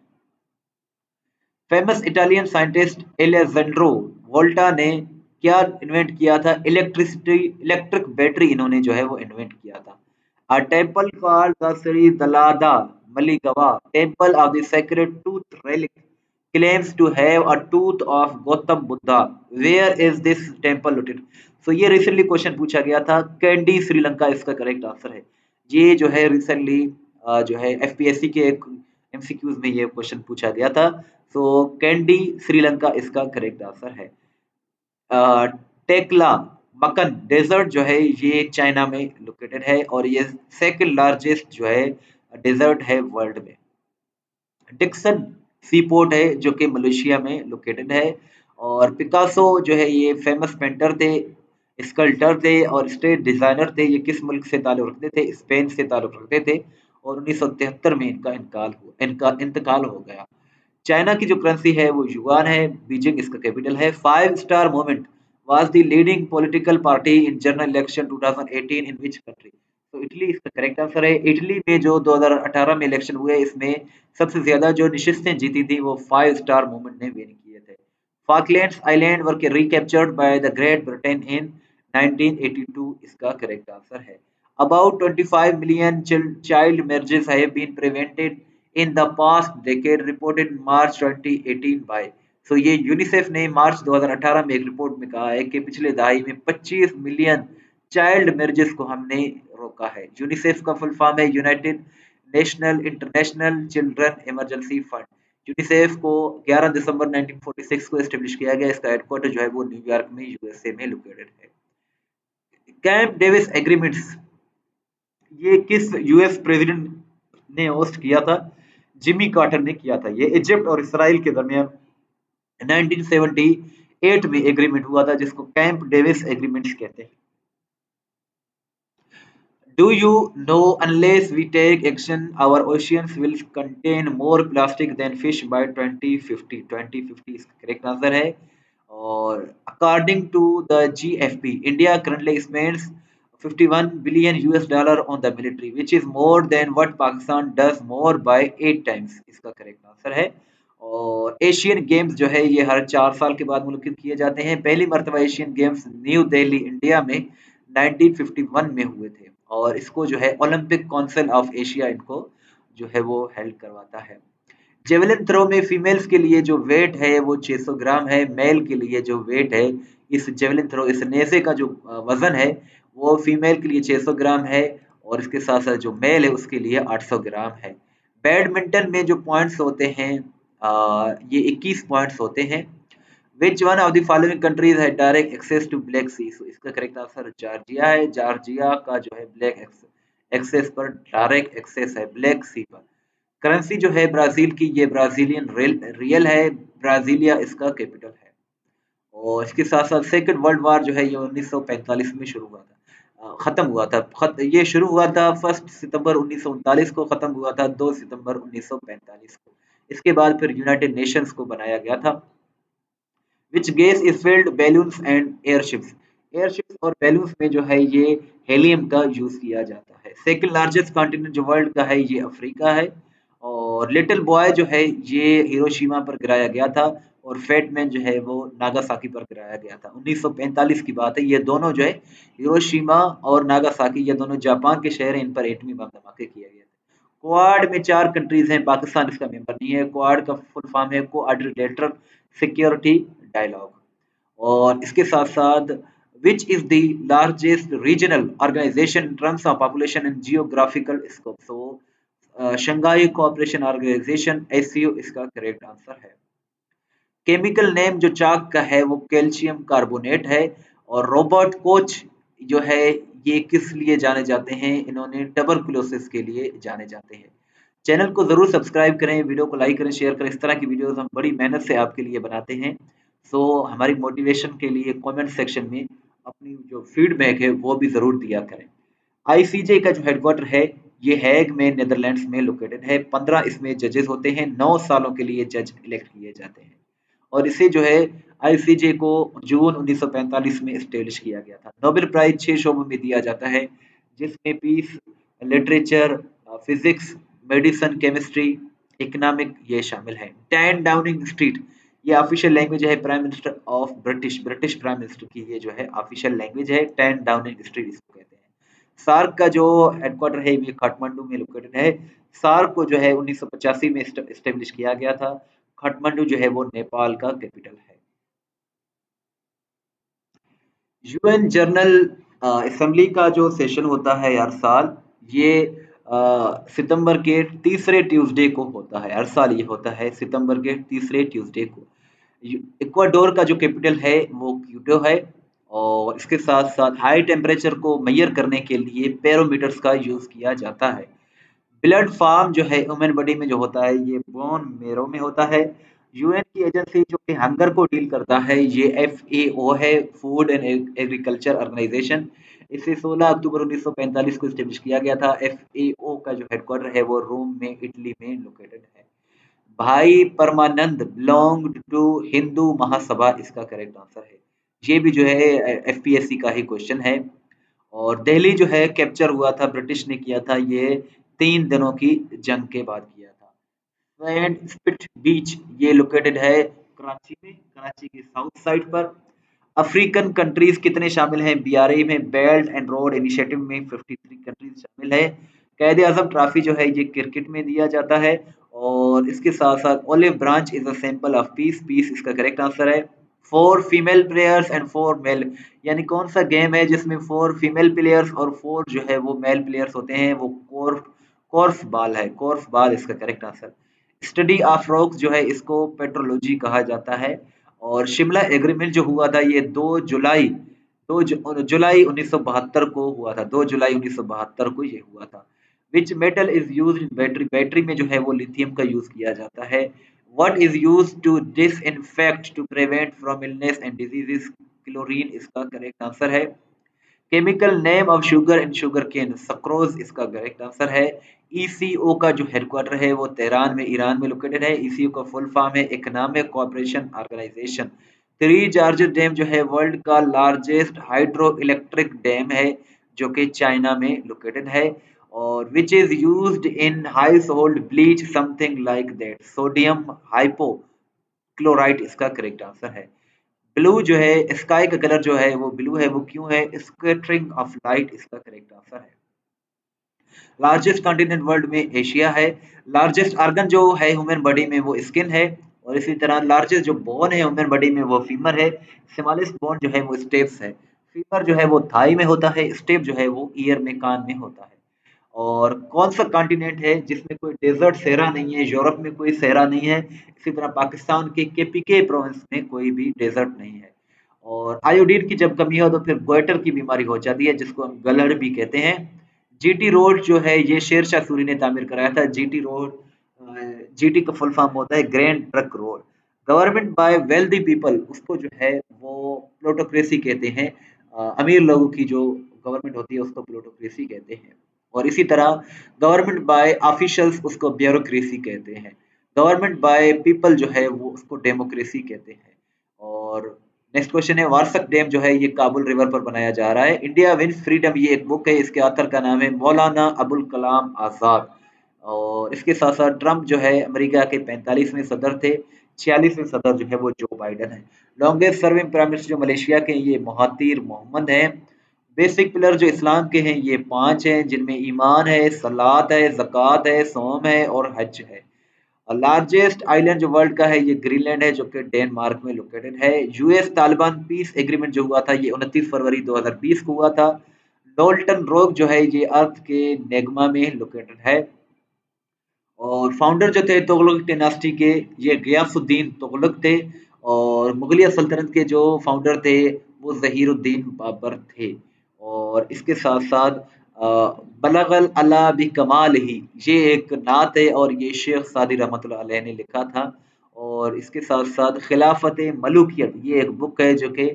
Famous Italian scientist Alessandro Volta ने क्या इन्वेंट किया था? इलेक्ट्रिक बैटरी इन्होंने जो है वो इन्वेंट किया था। A temple called the Sri Dalada Maligava Temple of the Sacred Tooth Relic claims to have a tooth of Gautam Buddha. Where is this temple located? So ये recently question पूछा गया था। कैंडी श्रीलंका इसका correct answer है। ये जो है recently जो है एफपीएससी के एमसीक्यूज में ये क्वेश्चन पूछा गया था। तो कैंडी श्रीलंका इसका करेक्ट आंसर है। टेक्ला मकन डेजर्ट जो है ये चाइना में लोकेटेड है। और ये सेकंड लार्जेस्ट जो है डेजर्ट है वर्ल्ड में। डिक्सन सी पोर्ट है जो कि मलेशिया में लोकेटेड है। और पिकासो जो है ये फेमस पेंटर थे, स्कल्पटर थे और स्टेट डिजाइनर थे। ये किस मुल्क से ताल्लुक रखते थे? स्पेन से ताल्लुक रखते थे। और 1973 में इनका इंतकाल हो गया। चाइना की जो करेंसी है वो युआन है। बीजिंग इसका कैपिटल है। 5 star movement was the leading political party in general election 2018 in which country? तो इटली इसका करेक्ट आंसर है। इटली में जो 2018 में इलेक्शन हुए इसमें सबसे ज्यादा जो नशिस्तें जीती थी वो 5 स्टार मूवमेंट ने विन किए थे। Falklands island were recaptured by the great Britain in 1982 इसका करेक्ट आंसर है। About 25 million child marriages have been prevented in the past decade, reported in March 2018 by सो ये यूनिसेफ ने मार्च 2018 में एक रिपोर्ट में कहा है कि पिछले दहाई में 25 मिलियन चाइल्ड मैरिजेस को हमने रोका है। यूनिसेफ का फुल फॉर्म है United national international children emergency fund. UNICEF को 11 दिसंबर 1946 को एस्टेब्लिश किया गया। इसका हेडक्वार्टर जो है वो न्यूयॉर्क में यूएसए में लोकेटेड है। कैंप डेविस एग्रीमेंट्स ये किस यूएस प्रेसिडेंट ने होस्ट किया था? जिमी कार्टर ने किया था। ये इजिप्ट और इसराइल के दरमियान 1978 में एग्रीमेंट हुआ था जिसको कैंप डेविस एग्रीमेंट्स कहते हैं। Do you know unless we take action, our oceans will contain more plastic than fish by 2050? 2050 इसका correct answer है। और according to the GFP, India currently spends 51 billion US dollar on the military, which is more than what Pakistan does more by 8 times. इसका correct answer है। और Asian games जो है ये हर 4 साल के बाद मुनक्किद किए जाते हैं। पहली मर्तबा Asian games new Delhi India में 1951 में हुए थे और इसको जो है ओलंपिक काउंसिल ऑफ एशिया इनको जो है वो हेल्ड करवाता है। जेवलिन थ्रो में फीमेल्स के लिए जो वेट है वो 600 ग्राम है। मेल के लिए जो वेट है इस जेवलिन थ्रो इस नेज़े का जो वजन है वो फीमेल के लिए 600 ग्राम है और इसके साथ साथ जो मेल है उसके लिए 800 ग्राम है। बैडमिंटन में जो पॉइंट्स होते हैं ये 21 पॉइंट्स होते हैं। Which one of the following countries had direct access to Black Sea? So इसका करेक्ट आंसर जॉर्जिया है। जॉर्जिया का जो है ब्लैक एक्सेस पर डायरेक्ट एक्सेस है ब्लैक सी पर। करेंसी जो है ब्राजील की ये ब्राजीलियन रियल है। ब्राजीलिया इसका कैपिटल है। और इसके साथ साथ सेकंड वर्ल्ड वॉर जो है ये 1945 में शुरू हुआ था खत्म हुआ था। ये शुरू हुआ था 1 सितंबर 1939 को, खत्म हुआ था 2 सितंबर 1945 को। इसके बाद फिर यूनाइटेड नेशंस को बनाया गया था। Which gas is filled balloons and airships? Airships और बैलून्स में जो है ये हेलियम का यूज किया जाता है। सेकंड लार्जेस्ट कॉन्टिनेंट जो वर्ल्ड का है ये अफ्रीका है। और लिटिल बॉय जो है ये हिरोशिमा पर गिराया गया था और फैट मैन जो है वो नागासाकी पर गिराया गया था। 1945 की बात है। ये दोनों जो है हिरोशिमा और नागासाकी ये दोनों जापान के शहर हैं, इन पर एटमी बम धमाके किए गए थे। क्वाड में 4 कंट्रीज हैं, पाकिस्तान इसका मेंबर नहीं है। क्वाड का फुल फॉर्म है कोऑर्डिनेटर सिक्योरिटी डायलॉग। और इसके साथ साथ which is the largest regional organisation in terms of population and geographical scope? So Shanghai Cooperation Organisation SCO इसका करेक्ट आंसर है। केमिकल नेम जो चाक का है वो कैल्शियम कार्बोनेट है। और रोबोट कोच जो है ये किस लिए जाने जाते हैं? इन्होंने ट्यूबरकुलोसिस के लिए जाने जाते हैं। चैनल को जरूर सब्सक्राइब करें, वीडियो को लाइक करें, शेयर करें। इस तरह की वीडियोस हम बड़ी मेहनत से आपके लिए बनाते हैं। सो हमारी मोटिवेशन के लिए कमेंट सेक्शन में अपनी जो फीडबैक है वो भी जरूर दिया करें। आईसीजे का जो हेडक्वार्टर है ये हैग में नीदरलैंड्स में लोकेटेड है। 15 इसमें जजेस होते हैं। 9 सालों के लिए जज इलेक्ट किए जाते हैं और इसे जो है आईसीजे को जून 1945 में एस्टेब्लिश किया गया था। नोबेल प्राइज 6 शोबों में दिया जाता है जिसमें peace, literature, physics, medicine, chemistry, economic ये शामिल है। 10 डाउनिंग स्ट्रीट ये ऑफिशियल लैंग्वेज है prime minister of British prime minister की ये जो है ऑफिशियल लैंग्वेज है। 10 डाउनिंग स्ट्रीट इसको कहते हैं। सार्क का जो हेडक्वार्टर है ये काठमांडू में लोकेटेड है। सार्क को जो है 1985 में एस्टेब्लिश किया गया था। काठमांडू जो है वो नेपाल का कैपिटल है। यूएन जनरल असेंबली का जो सेशन होता है हर साल ये सितंबर के तीसरे ट्यूसडे को होता है। हर साल ये होता है सितंबर के तीसरे ट्यूसडे को। इक्वाडोर का जो कैपिटल है वो क्यूटो है। और इसके साथ साथ हाई टेम्परेचर को मेजर करने के लिए पेरोमीटर्स का यूज किया जाता है। ब्लड फार्म जो है ह्यूमन बॉडी में जो होता है ये बोन मेरो में होता है। यूएन की एजेंसी जो कि हंगर को डील करता है ये एफएओ है, फूड एंड एग्रीकल्चर ऑर्गेनाइजेशन। इसे 16 अक्टूबर 1945 को स्टेब्लिश किया गया था। एफएओ का जो हेडक्वार्टर है वो रोम में इटली में लोकेटेड है। भाई परमानंद बिलोंग्ड टू हिंदू महासभा इसका करेक्ट आंसर है। ये भी जो है एफपीएससी का ही क्वेश्चन है। और दिल्ली जो है कैप्चर हुआ था, ब्रिटिश ने किया था ये 3 दिनों की जंग के बाद किया था। सैंड स्पिट बीच ये लोकेटेड है कराची में, कराची के साउथ साइड पर। अफ्रीकन कंट्रीज कितने शामिल हैं बीआरआई में? बेल्ट एंड रोड इनिशिएटिव में 53 कंट्रीज शामिल है। कायदे आजम ट्रॉफी जो है ये क्रिकेट में दिया जाता है और इसके साथ साथ olive branch is a symbol of peace, peace इसका करेक्ट आंसर है। 4 फीमेल प्लेयर्स एंड 4 मेल, यानी कौन सा गेम है जिसमें 4 फीमेल प्लेयर्स और 4 जो है वो मेल प्लेयर्स होते हैं, वो कोर्फ बॉल है, कोर्फ बॉल इसका correct answer. Study of rocks जो है इसको पेट्रोलॉजी कहा जाता है। और शिमला एग्रीमेंट जो हुआ था ये 2 जुलाई 1972 को हुआ था, 2 जुलाई 1972 को ये हुआ था। Which metal is used in battery, battery में जो है वो लिथियम का यूज किया जाता है। What is used to disinfect to prevent from illness and diseases, chlorine इसका करेक्ट आंसर है। Chemical name of sugar in sugar cane, sucrose इसका करेक्ट आंसर है। ईसीओ का जो हेडक्वार्टर है वो तेहरान में ईरान में लोकेटेड है। ईसीओ का फुल फॉर्म है economic cooperation organisation. Three Gorges Dam जो है वर्ल्ड का लार्जेस्ट हाइड्रो इलेक्ट्रिक डैम है जो कि चाइना में लोकेटेड है। और which is used in house hold bleach something like that, sodium hypochlorite इसका करेक्ट आंसर है। ब्लू जो है स्काई का कलर जो है वो ब्लू है, वो क्यों है, स्कैटरिंग ऑफ लाइट इसका करेक्ट आंसर है। लार्जेस्ट कॉन्टिनेंट वर्ल्ड में एशिया है। लार्जेस्ट ऑर्गन जो है ह्यूमन बॉडी में वो स्किन है। और इसी तरह लार्जेस्ट जो बोन है ह्यूमन बॉडी में वो फीमर है। स्मॉलेस्ट बोन जो है वो स्टेप्स है। फीमर जो है वो थाई में होता है, स्टेप जो है वो ईयर में कान में होता है। और कौन सा कॉन्टिनेंट है जिसमें कोई डेजर्ट सहरा नहीं है, यूरोप में कोई सहरा नहीं है, इसी तरह पाकिस्तान के केपीके प्रोविंस में कोई भी डेजर्ट नहीं है। और आयोडीन की जब कमी हो तो फिर गोइटर की बीमारी हो जाती है जिसको हम गलहड़ भी कहते हैं। जीटी रोड जो है ये शेर शाह सूरी ने तामीर कराया था। जीटी रोड, जीटी का फुल फॉर्म होता है grand truck road. Government by wealthy people उसको जो है वो प्लोटोक्रेसी कहते हैं। अमीर लोगों की जो गवर्नमेंट होती है उसको प्लोटोक्रेसी कहते हैं। और इसी तरह गवर्नमेंट बाय ऑफिशियल्स उसको ब्यूरोक्रेसी कहते हैं। गवर्नमेंट बाय पीपल जो है वो उसको डेमोक्रेसी कहते हैं। और नेक्स्ट क्वेश्चन है, वारसक डैम जो है ये काबुल रिवर पर बनाया जा रहा है। इंडिया विंस फ्रीडम ये एक बुक है, इसके ऑथर का नाम है मौलाना अबुल कलाम आजाद। और इसके साथ साथ ट्रम्प जो है अमेरिका के 45वें सदर थे। 46वें सदर जो है वो जो बाइडन है। लॉन्गेस्ट सर्विंग प्राइम मिनिस्टर जो मलेशिया के ये महातीर मोहम्मद हैं। बेसिक पिलर जो इस्लाम के हैं ये 5 हैं जिनमें ईमान है, सलात है, ज़कात है, सोम है और हज है। लार्जेस्ट आइलैंड जो वर्ल्ड का है ये ग्रीनलैंड है जो कि डेनमार्क में लोकेटेड है। यूएस तालिबान पीस एग्रीमेंट जो हुआ था ये 29 फरवरी 2020 को हुआ था। डोल्टन रॉक जो है ये अर्थ के नेगमा में लोकेटेड है। और फाउंडर जो थे तुगलक डायनास्टी के ये गयासुद्दीन तुगलक थे। और मुगलिया सल्तनत के जो फाउंडर थे वो ज़हीरुद्दीन बाबर थे। और इसके साथ साथ बलगल अला भी कमाल ही ये एक नात है और ये शेख सादी रहमतुल्लाह अलैह ने लिखा था। और इसके साथ साथ खिलाफत मलूकियत ये एक बुक है जो कि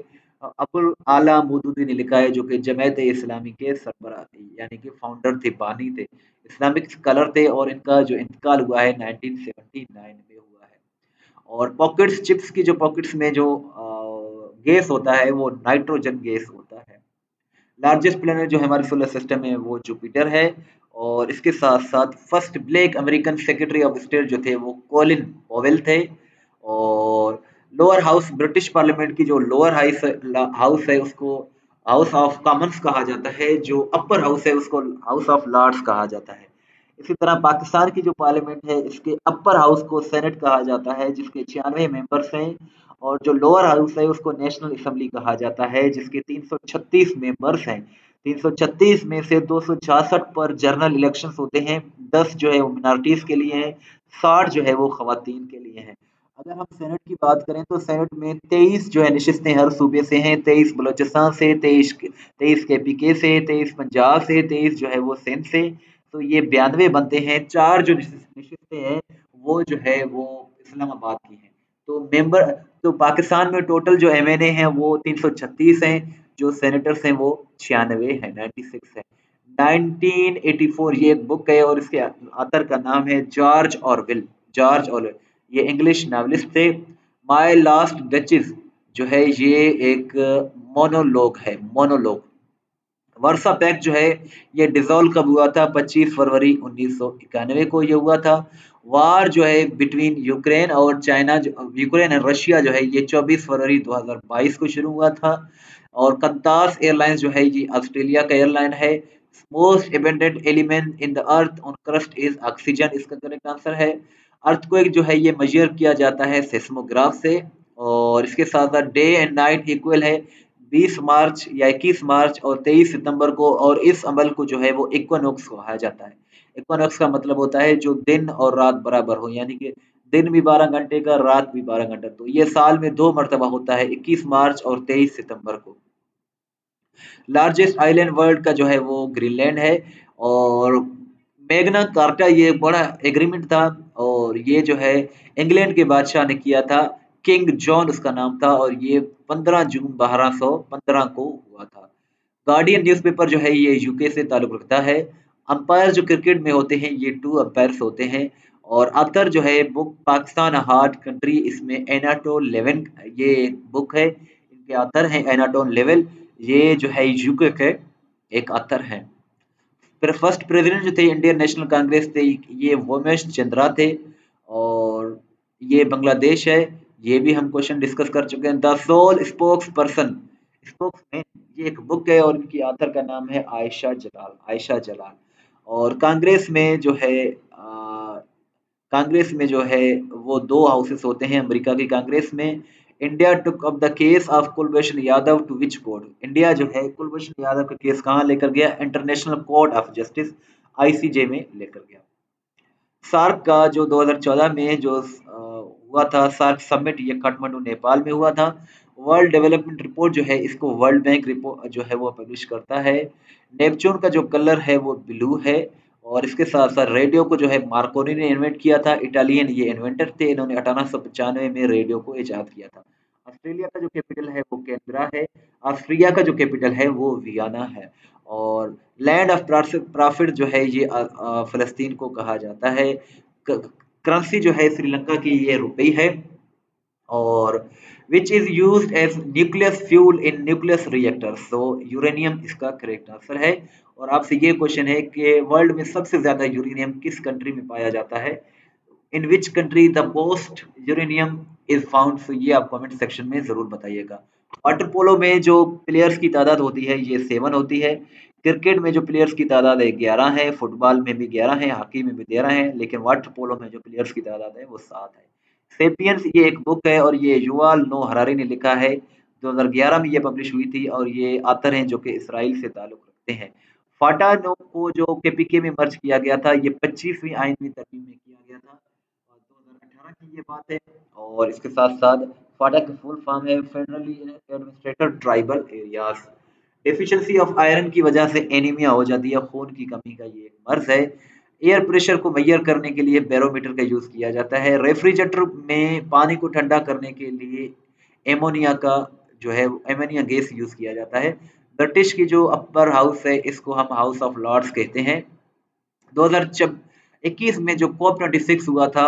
अबुल आला मौदूदी ने लिखा है जो कि जमात इस्लामी के सरबराह थे, यानी कि फाउंडर थे, बानी थे, इस्लामिक स्कॉलर थे। और इनका जो इंतकाल हुआ है 1979 में हुआ है। और पॉकेट्स चिप्स की जो पॉकेट्स में जो गैस होता है वो नाइट्रोजन गैस होता है। लार्जेस्ट प्लेनेट जो हमारे सोलर सिस्टम में वो जुपिटर है। और इसके साथ साथ first black American secretary of state जो थे वो कॉलिन पॉवेल थे। और लोअर हाउस ब्रिटिश पार्लियामेंट की जो लोअर हाउस है उसको हाउस ऑफ कॉमन्स कहा जाता है, जो अपर हाउस है उसको हाउस ऑफ लॉर्ड्स कहा जाता है। इसी तरह पाकिस्तान की जो पार्लियामेंट है इसके अपर हाउस को सेनेट कहा जाता है जिसके 96 मेंबर्स हैं। और जो लोअर हाउस है उसको नेशनल असेंबली कहा जाता है जिसके 336 मेंबर्स हैं। 336 में से 266 पर जनरल इलेक्शंस होते हैं, 10 जो है वो मिनॉरिटीज के लिए हैं, 60 जो है वो खवातीन के लिए हैं। अगर हम सेनेट की बात करें तो सेनेट में 23 जो है नशिस्तें हर सूबे से हैं, 23 बलोचिस्तान से, 23 केपीके से, 23 पंजाब से, 23 जो है वो सिंध से। तो ये 92 बनते हैं। 4 जो नशिस्तें हैं वो जो है वो इस्लामाबाद की हैं। तो मेंबर तो पाकिस्तान में टोटल जो एमएनए हैं वो 336 हैं, जो सेनेटर्स हैं वो 96 हैं, 96 है। 1984 ये एक बुक है और इसके ऑथर का नाम है जॉर्ज ऑरवेल। ये इंग्लिश नॉवेलिस्ट थे। माय लास्ट डचेस जो है ये एक मोनोलॉग है, मोनोलॉग। वर्सा पैक्ट जो है ये डिसॉल्व कब हुआ था, 25 फरवरी 1991 को ये हुआ था। वार जो है बिटवीन यूक्रेन और चाइना, यूक्रेन एंड रशिया जो है ये 24 फरवरी 2022 को शुरू हुआ था। और कंतास एयरलाइंस जो है ये ऑस्ट्रेलिया का एयरलाइन है। Most abundant element in the earth on crust is oxygen, इसका करेक्ट आंसर है। अर्थक्वेक जो है ये मेजर किया जाता है सेस्मोग्राफ से, और इसके साथ साथ डे एंड नाइट इक्वल है 20 मार्च या 21 मार्च और 23 सितंबर को, और इस अमल को जो है वो इक्विनॉक्स कहा जाता है। इक्विनॉक्स का मतलब होता है जो दिन और रात बराबर हो, यानी कि दिन भी 12 घंटे का, रात भी 12 घंटा। तो ये साल में 2 मर्तबा होता है, 21 मार्च और 23 सितंबर को। लार्जेस्ट आइलैंड वर्ल्ड का जो है वो ग्रीनलैंड है। और मैग्ना कार्टा ये बड़ा एग्रीमेंट था, और ये जो है इंग्लैंड के बादशाह ने किया था, किंग जॉन उसका नाम था, और ये 15 जून 1215 को हुआ था। गार्डियन न्यूज़पेपर जो है ये यूके से ताल्लुक रखता है। अंपायर जो क्रिकेट में होते हैं ये 2 अंपायर्स होते हैं। और अतर जो है बुक पाकिस्तान हार्ड कंट्री, इसमें एनाटोल लेवन ये बुक है, इनके अतर हैं एनाटोल लेवल, ये जो है यूके के एक अतर हैं। फिर फर्स्ट प्रेसिडेंट जो थे इंडियन नेशनल कांग्रेस थे, ये वोमेश चंद्रा थे। और ये बांग्लादेश है, ये भी हम क्वेश्चन डिस्कस कर चुके हैं। The sole spokesperson, spokesman, ये एक बुक है और इनकी आथर का नाम है आयशा जलाल। और कांग्रेस में जो है वो 2 हाउसेस होते हैं अमेरिका की कांग्रेस में। India took up the case of Kulbhushan Yadav to which court, India जो है कुलभूषण यादव का केस कहाँ लेकर गया? International Court of Justice, ICJ में लेकर गया। सार्क का जो 2014 में जो हुआ था सार्क समिट, ये काठमांडू नेपाल में हुआ था। वर्ल्ड डेवलपमेंट रिपोर्ट जो है इसको वर्ल्ड बैंक रिपोर्ट जो है वो पब्लिश करता है। नेपच्यून का जो कलर है वो ब्लू है। और इसके साथ साथ रेडियो को जो है मार्कोनी ने इन्वेंट किया था, इटालियन ये इन्वेंटर थे, इन्होंने 1895 में रेडियो को इजाद किया था। ऑस्ट्रेलिया का जो कैपिटल है वो कैनबरा है। ऑस्ट्रिया का जो कैपिटल है वो वियना है। और लैंड ऑफ प्रॉफिट जो है ये फ़लस्तीन को कहा जाता है। करेंसी जो है श्रीलंका की ये रुपई है। और which is used as nucleus fuel in nucleus reactors, तो यूरेनियम इसका करेक्ट आंसर है। और आपसे ये क्वेश्चन है कि वर्ल्ड में सबसे ज्यादा यूरेनियम किस कंट्री में पाया जाता है? In which country the most uranium is found, तो ये आप कमेंट सेक्शन में जरूर बताइएगा। वाटर पोलो में जो प्लेयर्स की तादाद होती है ये 7 होती है। क्रिकेट में जो प्लेयर्स की तादाद है 11 है, फुटबॉल में भी 11 है, हॉकी में भी 13 है, लेकिन वाटर पोलो में जो प्लेयर्स की तादाद है वो 7 है। सेपियंस ये एक बुक है और ये युवाल नो हरारी ने लिखा है। 2011 में ये पब्लिश हुई थी और ये आथर हैं जो कि इसराइल से ताल्लुक रखते हैं। फाटा नो को जो केपीके में मर्ज किया गया था, ये 25वीं आईनवी तरमीम में किया गया था, और 2018 की ये बात है। और इसके साथ साथ फाटा की फुल फॉर्म है federally administrator tribal areas. Deficiency of iron की वजह से एनीमिया हो जाती है, खून की कमी का ये एक मर्ज है। एयर प्रेशर को मेजर करने के लिए बैरोमीटर का यूज किया जाता है। रेफ्रिजरेटर में पानी को ठंडा करने के लिए एमोनिया का जो है एमोनिया गैस यूज किया जाता है। ब्रिटिश की जो अपर हाउस है इसको हम हाउस ऑफ लॉर्ड्स कहते हैं। 2021 में जो कॉप 26 हुआ था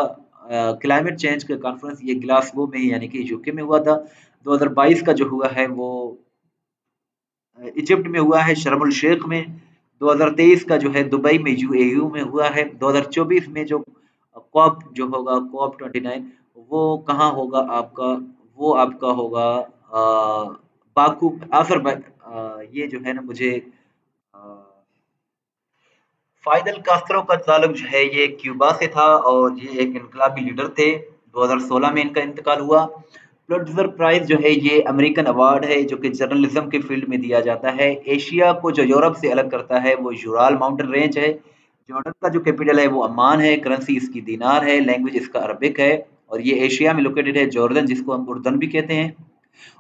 क्लाइमेट चेंज का कॉन्फ्रेंस, ये ग्लासगो में यानी कि यूके में हुआ था। 2022 का जो हुआ है वो इजिप्ट में हुआ है, शर्म अल शेख में। 2023 का जो है दुबई में यूएयू में हुआ है। 2024 में जो कॉप जो होगा कॉप 29, वो कहाँ होगा आपका? वो आपका होगा बाकू ये जो है ना मुझे फाइदल कास्त्रो का ताल्लुक जो है ये क्यूबा से था और ये एक इनकलाबी लीडर थे। 2016 में इनका इंतकाल हुआ। पुलित्जर प्राइज जो है ये अमेरिकन अवार्ड है जो कि जर्नलिज्म के फील्ड में दिया जाता है। एशिया को जो यूरोप से अलग करता है वो यूराल माउंटेन रेंज है। जॉर्डन का जो कैपिटल है वो अम्मान है। करेंसी इसकी दीनार है। लैंग्वेज इसका अरबिक है। और ये एशिया में लोकेटेड है, जॉर्डन जिसको हम उर्दन भी कहते हैं।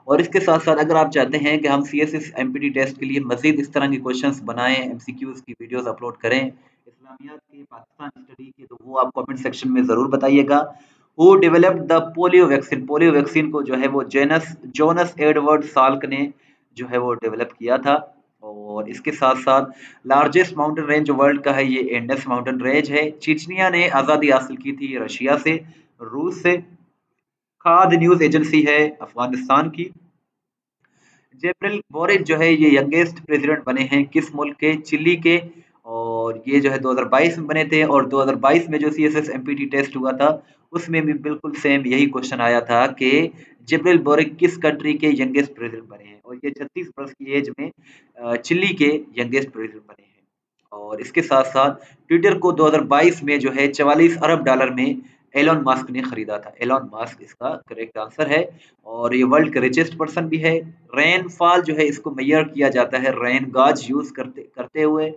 और इसके साथ-साथ अगर आप चाहते हैं कि हम सीएसएस एमपीटी टेस्ट के लिए मज़ीद इस तरह के क्वेश्चंस बनाएँ, एमसीक्यूज़ की वीडियोज़ अपलोड करें, इस्लामियात के, पाकिस्तान स्टडी के, तो वो आप कमेंट सेक्शन में ज़रूर बताइएगा। Who developed the polio vaccine, polio vaccine को जो है वो जोनस एडवर्ड साल्क ने जो है वो डेवलप किया था। और इसके साथ-साथ लार्जेस्ट माउंटेन रेंज जो वर्ल्ड का है ये इंडस माउंटेन रेंज है। चेचनिया ने आज़ादी हासिल की थी रशिया से, रूस से। खाद न्यूज़ एजेंसी है अफ़गानिस्तान की। जेब्रिल बोरिक जो है ये यंगेस्ट प्रेसिडेंट बने हैं किस मुल्क के? चिली के। और ये जो है 2022 में बने थे। और 2022 में जो सीएसएस एमपीटी टेस्ट हुआ था उसमें भी बिल्कुल सेम यही क्वेश्चन आया था कि जेब्रिल बोरिक किस कंट्री के यंगेस्ट प्रेसिडेंट बने हैं, और ये 36 वर्ष की एज में चिली के यंगेस्ट प्रेसिडेंट बने हैं। और इसके साथ साथ ट्विटर को 2022 में जो है 44 अरब डॉलर में एलोन मस्क ने खरीदा था। एलोन मस्क इसका करेक्ट आंसर है और ये वर्ल्ड का रिचेस्ट पर्सन भी है। रेनफॉल जो है इसको मेजर किया जाता है रेन गॉज यूज करते करते हुए।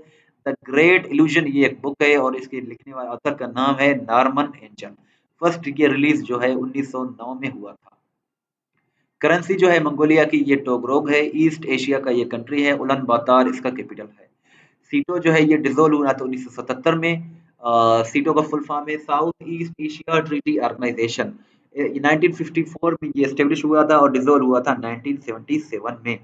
द ग्रेट इल्यूजन ये एक बुक है और इसके लिखने वाले ऑथर का नाम है नॉर्मन एंजल। फर्स्ट ये रिलीज जो है 1909 में हुआ था। करेंसी जो है मंगोलिया की ये टोगरोग है। ईस्ट एशिया का ये कंट्री है। उलन बातार इसका कैपिटल है। सीटो जो है ये डिसॉल्व हुआ था 1977 में। सीटो का फुल फॉर्म है South East Asia Treaty Organisation. 1954 में ये एस्टेब्लिश हुआ था और डिसॉल्व हुआ था 1977 में।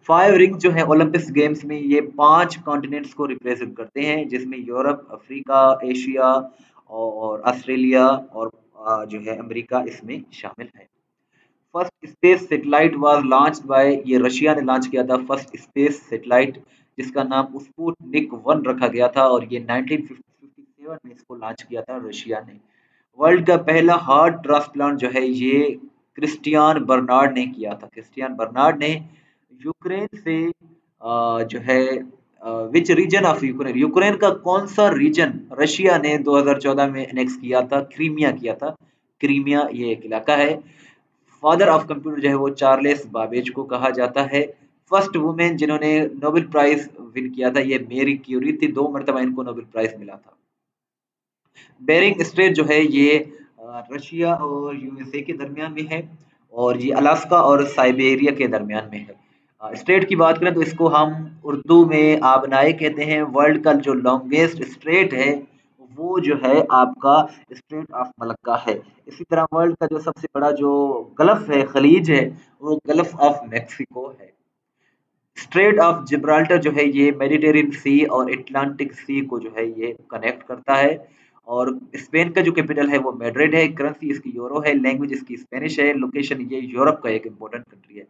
फाइव रिंग जो है ओलंपिक्स गेम्स में ये 5 कॉन्टिनेंट्स को रिप्रेजेंट करते हैं जिसमें यूरोप, अफ्रीका, एशिया और ऑस्ट्रेलिया और जो है अमेरिका इसमें शामिल है। First space satellite was launched by ये रशिया ने लॉन्च किया था फर्स्ट स्पेस सैटेलाइट जिसका नाम स्पुतनिक 1 रखा गया था और ये 1957 में इसको लॉन्च किया था रशिया ने। वर्ल्ड का पहला हार्ट ट्रांसप्लांट जो है ये क्रिस्टियान बर्नार्ड ने किया था। क्रिस्टियान बर्नार्ड ने यूक्रेन से जो है which region of Ukraine Ukraine का कौन सा रीजन रशिया ने 2014 में एनेक्स किया था? क्रीमिया किया था। क्रीमिया ये एक इलाका है। फादर ऑफ कंप्यूटर जो है वो चार्लेस बाबेज को कहा जाता है। फर्स्ट वुमेन जिन्होंने नोबेल प्राइज विन किया था ये मेरी क्यूरी थी। 2 मरतबा इनको नोबेल प्राइज मिला था। बेरिंग स्ट्रेट जो है ये रशिया और यूएसए के दरमियान में है और ये अलास्का और साइबेरिया के दरमियान में है। स्ट्रेट की बात करें तो इसको हम उर्दू में आबनाई कहते हैं। वर्ल्ड का जो लॉन्गेस्ट स्ट्रेट है वो जो है आपका स्ट्रेट ऑफ मलक्का है। इसी तरह वर्ल्ड का जो सबसे बड़ा जो गल्फ है खलीज है वो गल्फ ऑफ मेक्सिको है। स्ट्रेट ऑफ जिब्राल्टर जो है ये मेडिटेरियन सी और अटलांटिक सी को जो है ये कनेक्ट करता है। और स्पेन का जो कैपिटल है वो मैड्रिड है। करेंसी इसकी यूरो है। लैंग्वेज इसकी स्पेनिश है। लोकेशन ये यूरोप का एक इंपॉर्टेंट कंट्री है।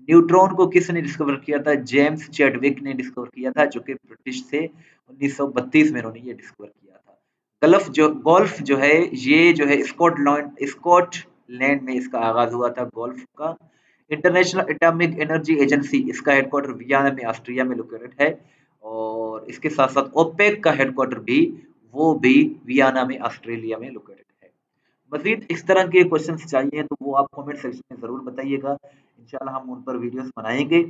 न्यूट्रॉन को किसने डिस्कवर किया था? जेम्स चैडविक ने डिस्कवर किया था जो कि ब्रिटिश थे। 1932 में इन्होंने ये डिस्कवर किया था। गोल्फ जो है ये जो है स्कॉटलैंड में इसका आगाज हुआ था गोल्फ का। इंटरनेशनल एटॉमिक एनर्जी एजेंसी इसका हेडक्वार्टर वियना में ऑस्ट्रिया में लोकेटेड है और इसके साथ साथ ओपेक का हेडक्वार्टर भी वो भी वियना में ऑस्ट्रेलिया में लोकेटेड है। मजीद इस तरह के क्वेश्चंस चाहिए तो वो आप कमेंट सेक्शन में जरूर बताइएगा। इंशाल्लाह हम उन पर वीडियोस बनाएंगे।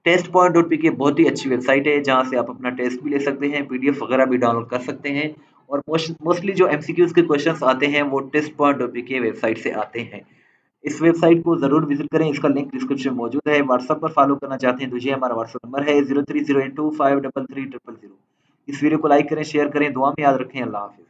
टेस्ट पॉइंट डॉट पी की बहुत ही अच्छी वेबसाइट है जहां से आप अपना टेस्ट भी ले सकते हैं, पीडीएफ वगैरह भी डाउनलोड कर सकते हैं और मोस्टली जो एमसीक्यूज के क्वेश्चंस आते हैं वो टेस्ट पॉइंट डॉट पी की वेबसाइट से आते हैं। इस वेबसाइट को ज़रूर विज़िट करें, इसका लिंक डिस्क्रिप्शन में मौजूद है। व्हाट्सएप पर फॉलो करना चाहते हैं तो जी हमारा व्हाट्सएप नंबर है 0308253300। इस वीडियो को लाइक करें, शेयर करें, दुआ में याद रखें। अल्लाह हाफ़िज़।